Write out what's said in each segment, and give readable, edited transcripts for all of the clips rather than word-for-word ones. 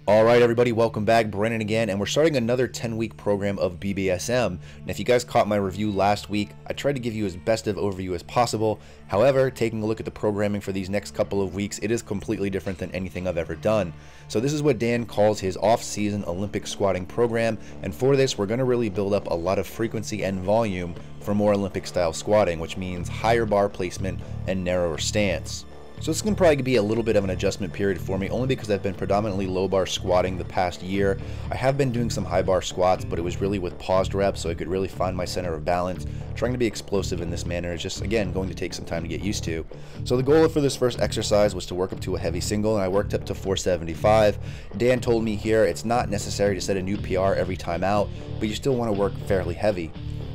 Alright everybody, welcome back. Brennan again, and we're starting another 10-week program of BBSM. And if you guys caught my review last week, I tried to give you as best of overview as possible. However, taking a look at the programming for these next couple of weeks, it is completely different than anything I've ever done. So this is what Dan calls his off-season Olympic squatting program, and for this we're going to really build up a lot of frequency and volume for more Olympic style squatting, which means higher bar placement and narrower stance. So this is going to probably be a little bit of an adjustment period for me, only because I've been predominantly low bar squatting the past year. I have been doing some high bar squats, but it was really with paused reps, so I could really find my center of balance. Trying to be explosive in this manner is just, again, going to take some time to get used to. So the goal for this first exercise was to work up to a heavy single, and I worked up to 475. Dan told me here it's not necessary to set a new PR every time out, but you still want to work fairly heavy.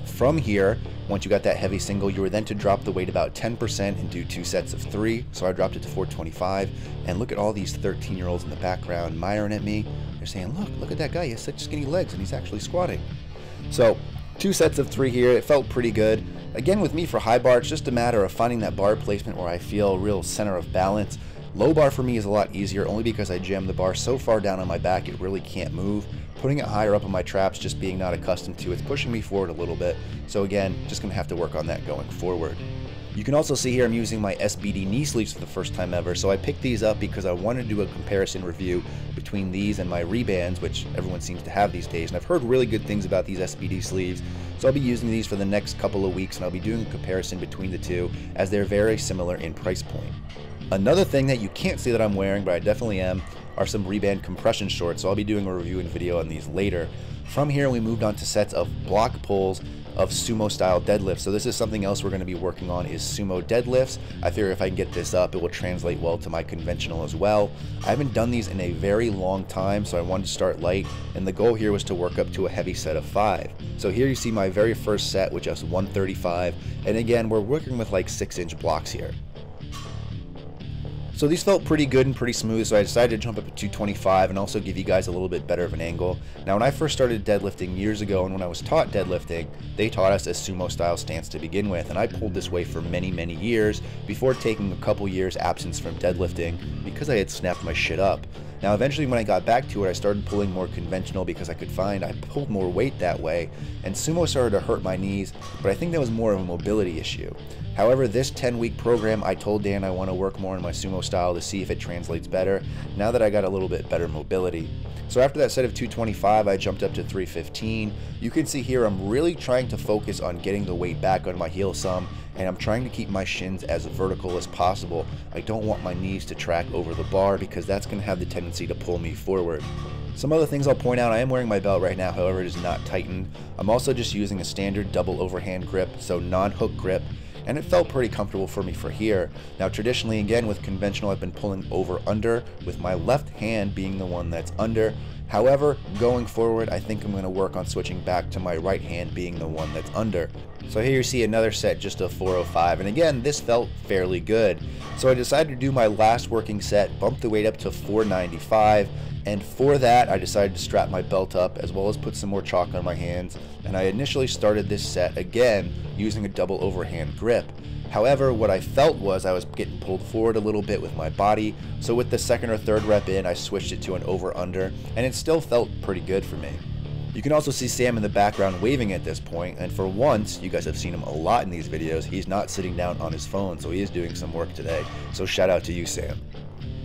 From here, once you got that heavy single, you were then to drop the weight about 10% and do 2 sets of 3. So I dropped it to 425, and look at all these 13-year-olds in the background miring at me. They're saying, look at that guy, he has such skinny legs and he's actually squatting. So 2 sets of 3 here, it felt pretty good. Again, with me for high bar, it's just a matter of finding that bar placement where I feel real center of balance. Low bar for me is a lot easier, only because I jam the bar so far down on my back it really can't move. Putting it higher up on my traps, just being not accustomed to, it's pushing me forward a little bit. So again, just going to have to work on that going forward. You can also see here I'm using my SBD knee sleeves for the first time ever, so I picked these up because I wanted to do a comparison review between these and my rebands, which everyone seems to have these days, and I've heard really good things about these SBD sleeves, so I'll be using these for the next couple of weeks, and I'll be doing a comparison between the two, as they're very similar in price point. Another thing that you can't see that I'm wearing, but I definitely am, are some reband compression shorts, so I'll be doing a review and video on these later. From here we moved on to sets of block pulls of sumo style deadlifts. So this is something else we're going to be working on, is sumo deadlifts. I figure if I can get this up, it will translate well to my conventional as well. I haven't done these in a very long time, so I wanted to start light, and the goal here was to work up to a heavy set of 5. So here you see my very first set with just 135, and again we're working with like 6-inch blocks here. So these felt pretty good and pretty smooth, so I decided to jump up to 225 and also give you guys a little bit better of an angle. Now when I first started deadlifting years ago, and when I was taught deadlifting, they taught us a sumo style stance to begin with, and I pulled this way for many years before taking a couple years absence from deadlifting because I had snapped my shit up. Now eventually when I got back to it, I started pulling more conventional because I could find I pulled more weight that way, and sumo started to hurt my knees, but I think that was more of a mobility issue. However, this 10-week program, I told Dan I want to work more on my sumo style to see if it translates better, now that I got a little bit better mobility. So after that set of 225, I jumped up to 315. You can see here I'm really trying to focus on getting the weight back on my heel some, and I'm trying to keep my shins as vertical as possible. I don't want my knees to track over the bar because that's going to have the tendency to pull me forward. Some other things I'll point out, I am wearing my belt right now, however it is not tightened. I'm also just using a standard double overhand grip, so non-hook grip, and it felt pretty comfortable for me for here. Now traditionally, again with conventional, I've been pulling over under, with my left hand being the one that's under. However, going forward, I think I'm going to work on switching back to my right hand being the one that's under. So here you see another set just of 405, and again this felt fairly good. So I decided to do my last working set, bump the weight up to 495, and for that I decided to strap my belt up as well as put some more chalk on my hands, and I initially started this set again using a double overhand grip. However, what I felt was I was getting pulled forward a little bit with my body, so with the second or third rep in, I switched it to an over-under, and it still felt pretty good for me. You can also see Sam in the background waving at this point, and for once, you guys have seen him a lot in these videos, he's not sitting down on his phone, so he is doing some work today, so shout out to you, Sam.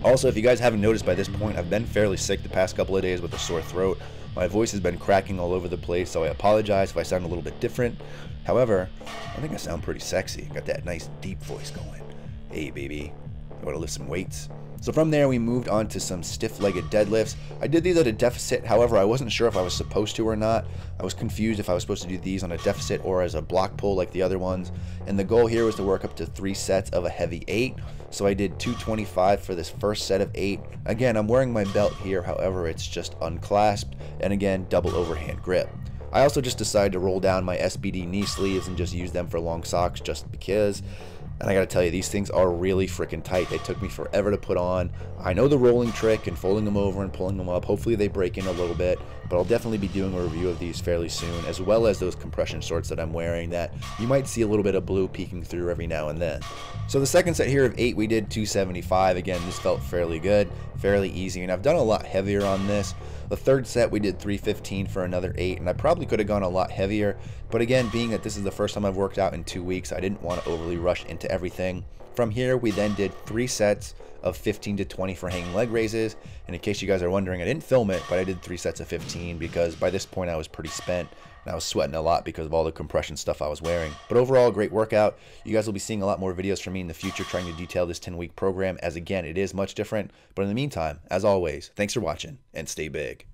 Also, if you guys haven't noticed by this point, I've been fairly sick the past couple of days with a sore throat. My voice has been cracking all over the place, so I apologize if I sound a little bit different. However, I think I sound pretty sexy. Got that nice deep voice going. Hey baby, I want to lift some weights. So from there we moved on to some stiff-legged deadlifts. I did these at a deficit, however I wasn't sure if I was supposed to or not. I was confused if I was supposed to do these on a deficit or as a block pull like the other ones. And the goal here was to work up to 3 sets of a heavy 8. So I did 225 for this first set of 8. Again, I'm wearing my belt here, however it's just unclasped, and again double overhand grip. I also just decided to roll down my SBD knee sleeves and just use them for long socks just because And I gotta tell you, these things are really freaking tight. They took me forever to put on. I know the rolling trick and folding them over and pulling them up. Hopefully they break in a little bit, but I'll definitely be doing a review of these fairly soon, as well as those compression shorts that I'm wearing that you might see a little bit of blue peeking through every now and then. So the second set here of 8, we did 275. Again, this felt fairly good, fairly easy, and I've done a lot heavier on this. The third set, we did 315 for another 8, and I probably could have gone a lot heavier, but again, being that this is the first time I've worked out in 2 weeks, I didn't want to overly rush into everything. From here, we then did 3 sets of 15 to 20 for hanging leg raises, and in case you guys are wondering, I didn't film it, but I did 3 sets of 15 because by this point I was pretty spent, and I was sweating a lot because of all the compression stuff I was wearing. But overall, great workout. You guys will be seeing a lot more videos from me in the future trying to detail this 10-week program, as again, it is much different. But in the meantime, as always, thanks for watching, and stay big.